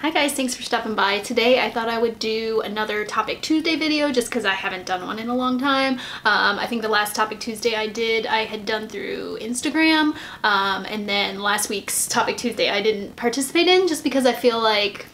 Hi guys, thanks for stopping by. Today I thought I would do another Topic Tuesday video just because I haven't done one in a long time. I think the last Topic Tuesday I had done through Instagram, and then last week's Topic Tuesday I didn't participate in just because I feel like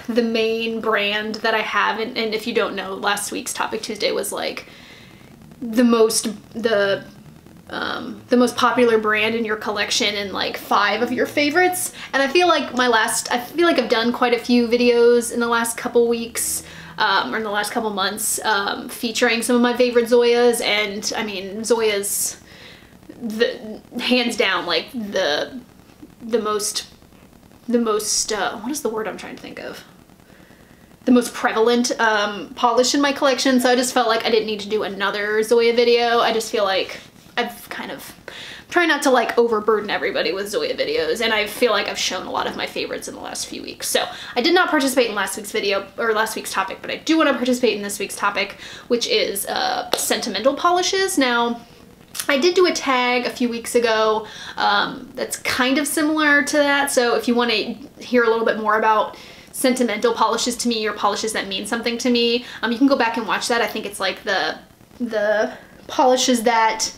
the main brand that I have, and if you don't know, last week's Topic Tuesday was like the most popular brand in your collection and like 5 of your favorites. And I feel like I've done quite a few videos in the last couple weeks, or in the last couple months, featuring some of my favorite Zoyas. And I mean, Zoya's hands down like the most what is the word I'm trying to think of? The most prevalent polish in my collection. So I just felt like I didn't need to do another Zoya video. I just feel like I've kind of tried not to like overburden everybody with Zoya videos, and I feel like I've shown a lot of my favorites in the last few weeks. So I did not participate in last week's video or last week's topic, but I do want to participate in this week's topic, which is sentimental polishes. Now, I did do a tag a few weeks ago that's kind of similar to that. So if you want to hear a little bit more about sentimental polishes to me, or polishes that mean something to me, you can go back and watch that. I think it's like the polishes that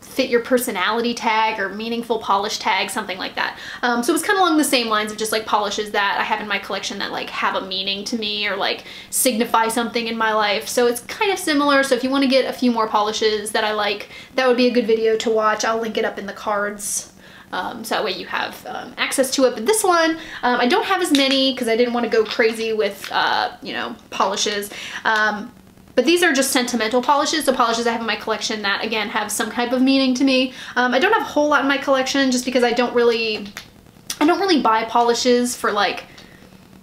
fit your personality tag or meaningful polish tag, something like that. So it was kind of along the same lines of just like polishes that I have in my collection that like have a meaning to me or like signify something in my life. So it's kind of similar. So if you want to get a few more polishes that I like, that would be a good video to watch. I'll link it up in the cards. So that way you have access to it. But this one, I don't have as many because I didn't want to go crazy with, you know, polishes. But these are just sentimental polishes, so polishes I have in my collection that, again, have some type of meaning to me. I don't have a whole lot in my collection just because I don't really buy polishes for like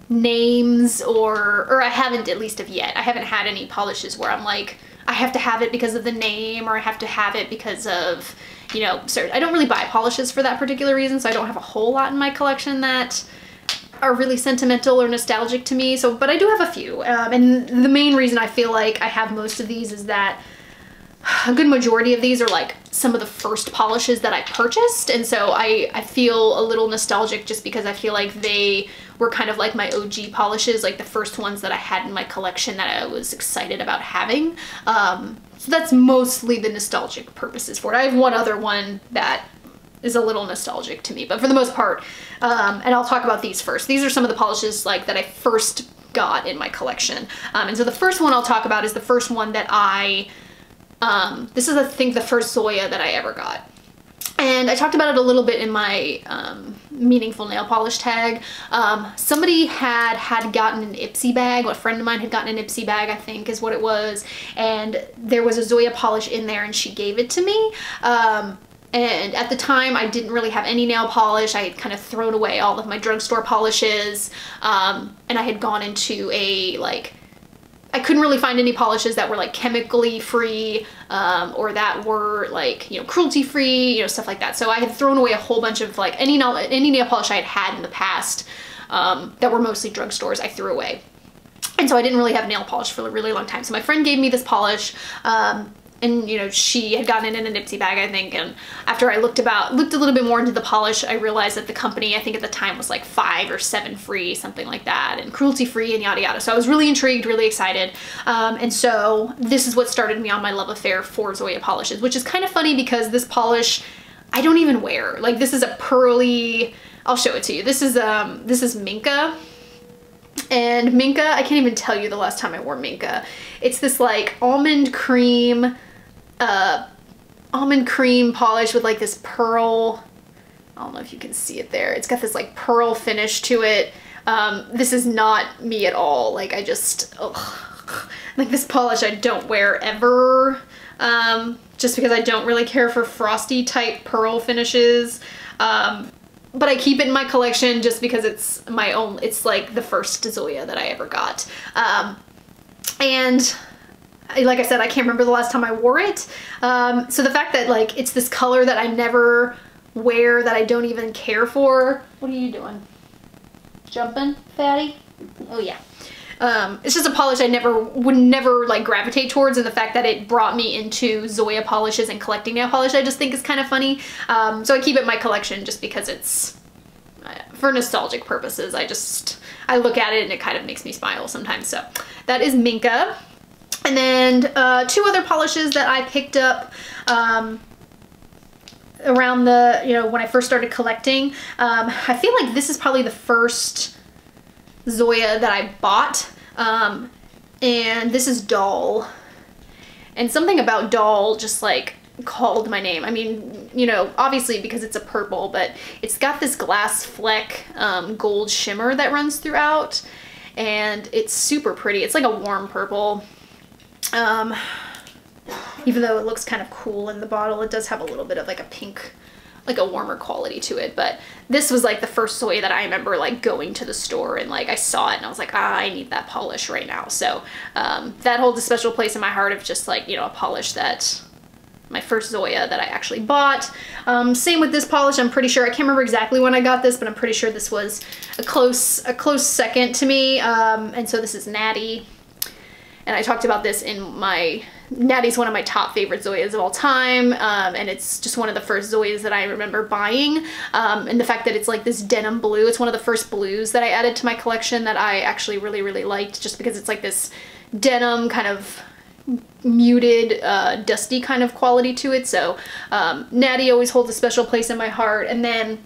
names, or I haven't, at least of yet. I haven't had any polishes where I'm like, I have to have it because of the name, or I have to have it because of, you know, I don't really buy polishes for that particular reason, so I don't have a whole lot in my collection that are really sentimental or nostalgic to me. So, but I do have a few, and the main reason I feel like I have most of these is that a good majority of these are like some of the first polishes that I purchased, and so I feel a little nostalgic just because I feel like they were kind of like my OG polishes, like the first ones that I had in my collection that I was excited about having. So that's mostly the nostalgic purposes for it. I have one other one that is a little nostalgic to me, but for the most part, and I'll talk about these first. These are some of the polishes like that I first got in my collection. And so the first one I'll talk about is the first one that this is I think the first Zoya that I ever got. And I talked about it a little bit in my meaningful nail polish tag. Somebody had gotten an Ipsy bag. A friend of mine had gotten an Ipsy bag, I think is what it was. And there was a Zoya polish in there and she gave it to me. And at the time, I didn't really have any nail polish. I had kind of thrown away all of my drugstore polishes, and I had gone into I couldn't really find any polishes that were like chemically free, or that were like, you know, cruelty free, you know, stuff like that. So I had thrown away a whole bunch of like any nail polish I had had in the past that were mostly drugstores, I threw away. And so I didn't really have nail polish for a really long time. So my friend gave me this polish, and you know, she had gotten it in a Ipsy bag, I think, and after I looked a little bit more into the polish, I realized that the company, I think at the time, was like 5 or 7 free, something like that, and cruelty free and yada yada. So I was really intrigued, really excited, and so this is what started me on my love affair for Zoya polishes, which is kind of funny because this polish I don't even wear. Like, this is a pearly, I'll show it to you. This is Minka. And Minka, I can't even tell you the last time I wore Minka. It's this like almond cream polish with like this pearl, I don't know if you can see it there. It's got this like pearl finish to it. This is not me at all. Like, I just, like, this polish I don't wear ever, just because I don't really care for frosty type pearl finishes. But I keep it in my collection just because it's my own, it's like the first Zoya that I ever got. And like I said, I can't remember the last time I wore it. So the fact that like it's this color that I never wear, that I don't even care for. What are you doing? Jumping, fatty? Oh yeah. It's just a polish I would never like gravitate towards, and the fact that it brought me into Zoya polishes and collecting nail polish I just think is kind of funny. So I keep it in my collection just because it's for nostalgic purposes. I look at it and it kind of makes me smile sometimes. So that is Minka. And then 2 other polishes that I picked up around the, you know, when I first started collecting. I feel like this is probably the first Zoya that I bought. And this is Daul. And something about Daul just like called my name. I mean, you know, obviously because it's a purple, but it's got this glass fleck gold shimmer that runs throughout, and it's super pretty. It's like a warm purple. Even though it looks kind of cool in the bottle, it does have a little bit of like a pink, like a warmer quality to it. But this was like the first Zoya that I remember like going to the store and like I saw it and I was like, ah, I need that polish right now. So that holds a special place in my heart of just like, you know, a polish that my first Zoya that I actually bought. Same with this polish. I'm pretty sure, I can't remember exactly when I got this, but I'm pretty sure this was a close second to me. And so this is Natty. And I talked about this in my, Natty's one of my top favorite Zoyas of all time, and it's just one of the first Zoyas that I remember buying, and the fact that it's like this denim blue, it's one of the first blues that I added to my collection that I actually really liked, just because it's like this denim kind of muted, dusty kind of quality to it. So Natty always holds a special place in my heart. And then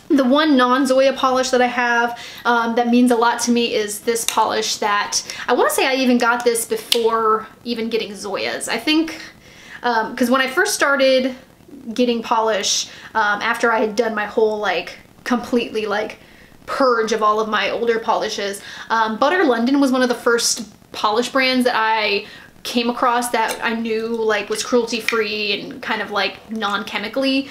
the one non-Zoya polish that I have that means a lot to me is this polish that I want to say I even got this before even getting Zoyas. I think because when I first started getting polish, after I had done my whole like completely like purge of all of my older polishes, Butter London was one of the first polish brands that I came across that I knew like was cruelty free and kind of like non-chemically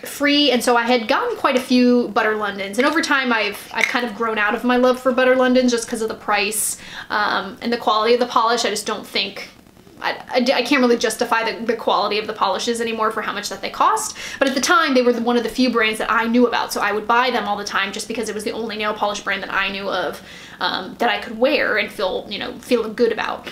free. And so I had gotten quite a few Butter Londons, and over time I've kind of grown out of my love for Butter Londons just because of the price and the quality of the polish. I just don't think I can't really justify the quality of the polishes anymore for how much that they cost. But at the time, they were one of the few brands that I knew about, so I would buy them all the time just because it was the only nail polish brand that I knew of that I could wear and feel, you know, feel good about.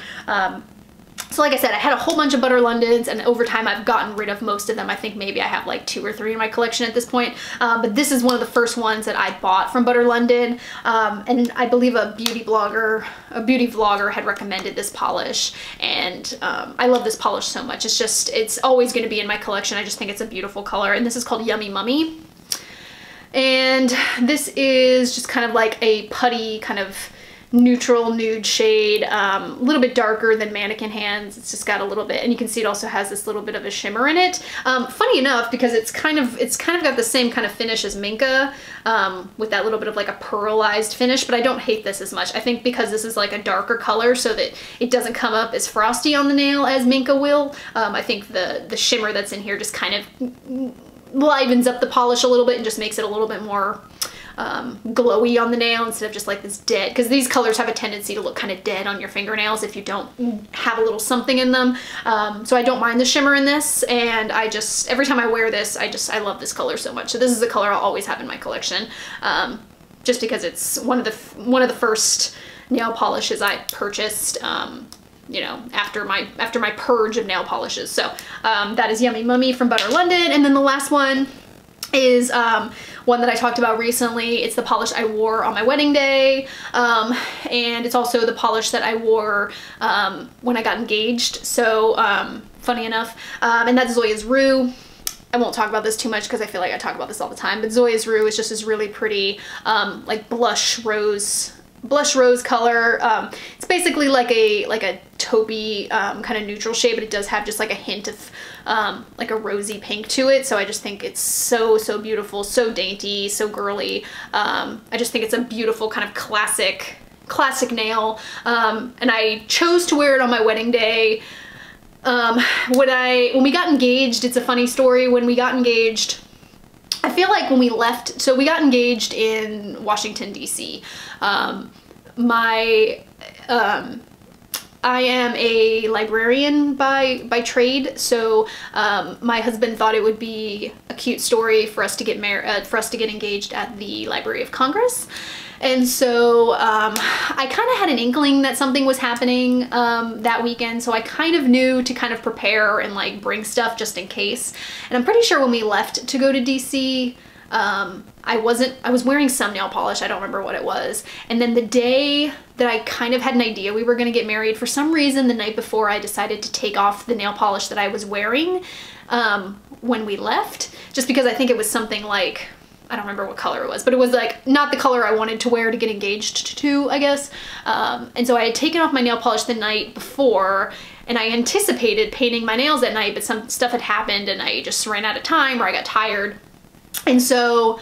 So like I said, I had a whole bunch of Butter Londons, and over time I've gotten rid of most of them. I think maybe I have like 2 or 3 in my collection at this point. But this is one of the first ones that I bought from Butter London. And I believe a beauty vlogger had recommended this polish. And I love this polish so much. It's always going to be in my collection. I just think it's a beautiful color. And this is called Yummy Mummy. And this is just kind of like a putty kind of neutral nude shade, a little bit darker than Mannequin Hands. It's just got a little bit, and you can see it also has this little bit of a shimmer in it. Funny enough, because it's kind of got the same kind of finish as Minka, with that little bit of like a pearlized finish, but I don't hate this as much. I think because this is like a darker color so that it doesn't come up as frosty on the nail as Minka will, I think the shimmer that's in here just kind of livens up the polish a little bit and just makes it a little bit more glowy on the nail instead of just like this dead, because these colors have a tendency to look kind of dead on your fingernails if you don't have a little something in them. So I don't mind the shimmer in this, and I just, every time I wear this, I love this color so much. So this is the color I'll always have in my collection, just because it's one of the first nail polishes I purchased, you know, after my purge of nail polishes. So that is Yummy Mummy from Butter London. And then the last one is one that I talked about recently. It's the polish I wore on my wedding day, and it's also the polish that I wore when I got engaged. So funny enough, and that's Zoya Rue. I won't talk about this too much because I feel like I talk about this all the time, but Zoya Rue is just this really pretty like blush rose color. It's basically like a taupey kind of neutral shade, but it does have just like a hint of like a rosy pink to it. So I just think it's so beautiful, so dainty, so girly. I just think it's a beautiful kind of classic nail. And I chose to wear it on my wedding day. When we got engaged, it's a funny story. When we got engaged, I feel like when we left, so we got engaged in Washington, D.C. I am a librarian by trade, so my husband thought it would be a cute story for us to get engaged at the Library of Congress. And so I kind of had an inkling that something was happening that weekend, so I kind of knew to kind of prepare and like bring stuff just in case. And I'm pretty sure when we left to go to DC, I was wearing some nail polish, I don't remember what it was. And then the day that I kind of had an idea we were gonna get married, for some reason the night before I decided to take off the nail polish that I was wearing when we left, just because I think it was something like, I don't remember what color it was, but it was like not the color I wanted to wear to get engaged to, I guess. And so I had taken off my nail polish the night before, and I anticipated painting my nails at night, but some stuff had happened and I just ran out of time, or I got tired. And so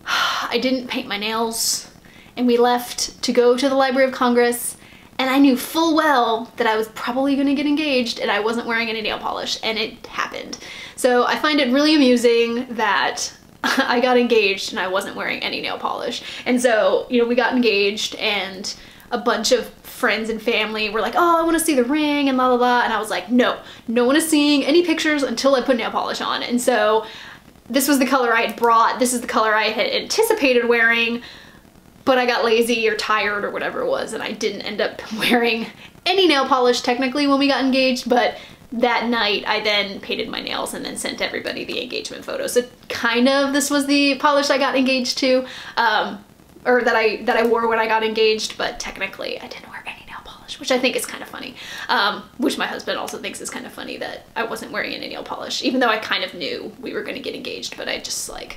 I didn't paint my nails, and we left to go to the Library of Congress, and I knew full well that I was probably gonna get engaged and I wasn't wearing any nail polish, and it happened. So I find it really amusing that I got engaged and I wasn't wearing any nail polish. And so, you know, we got engaged and a bunch of friends and family were like, oh, I want to see the ring and blah, blah, blah. And I was like, no one is seeing any pictures until I put nail polish on. And so this was the color I had brought. This is the color I had anticipated wearing, but I got lazy or tired or whatever it was, and I didn't end up wearing any nail polish technically when we got engaged. But that night I then painted my nails and then sent everybody the engagement photo. So kind of this was the polish I got engaged to, or that I wore when I got engaged, but technically I didn't wear any nail polish, which I think is kind of funny. Which my husband also thinks is kind of funny that I wasn't wearing any nail polish, even though I kind of knew we were gonna get engaged, but I just like,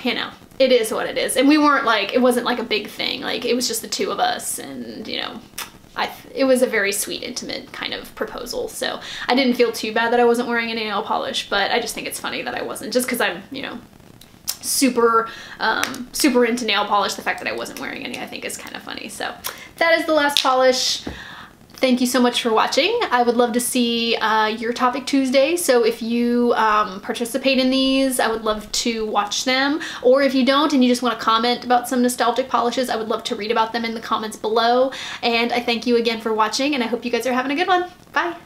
you know, it is what it is. And we weren't like, it wasn't like a big thing. Like it was just the two of us, and you know, it was a very sweet, intimate kind of proposal. So I didn't feel too bad that I wasn't wearing any nail polish, but I just think it's funny that I wasn't, just because I'm, you know, super into nail polish. The fact that I wasn't wearing any, I think, is kind of funny. So that is the last polish. Thank you so much for watching. I would love to see your Topic Tuesday. So if you participate in these, I would love to watch them. Or if you don't and you just want to comment about some nostalgic polishes, I would love to read about them in the comments below. And I thank you again for watching, and I hope you guys are having a good one. Bye.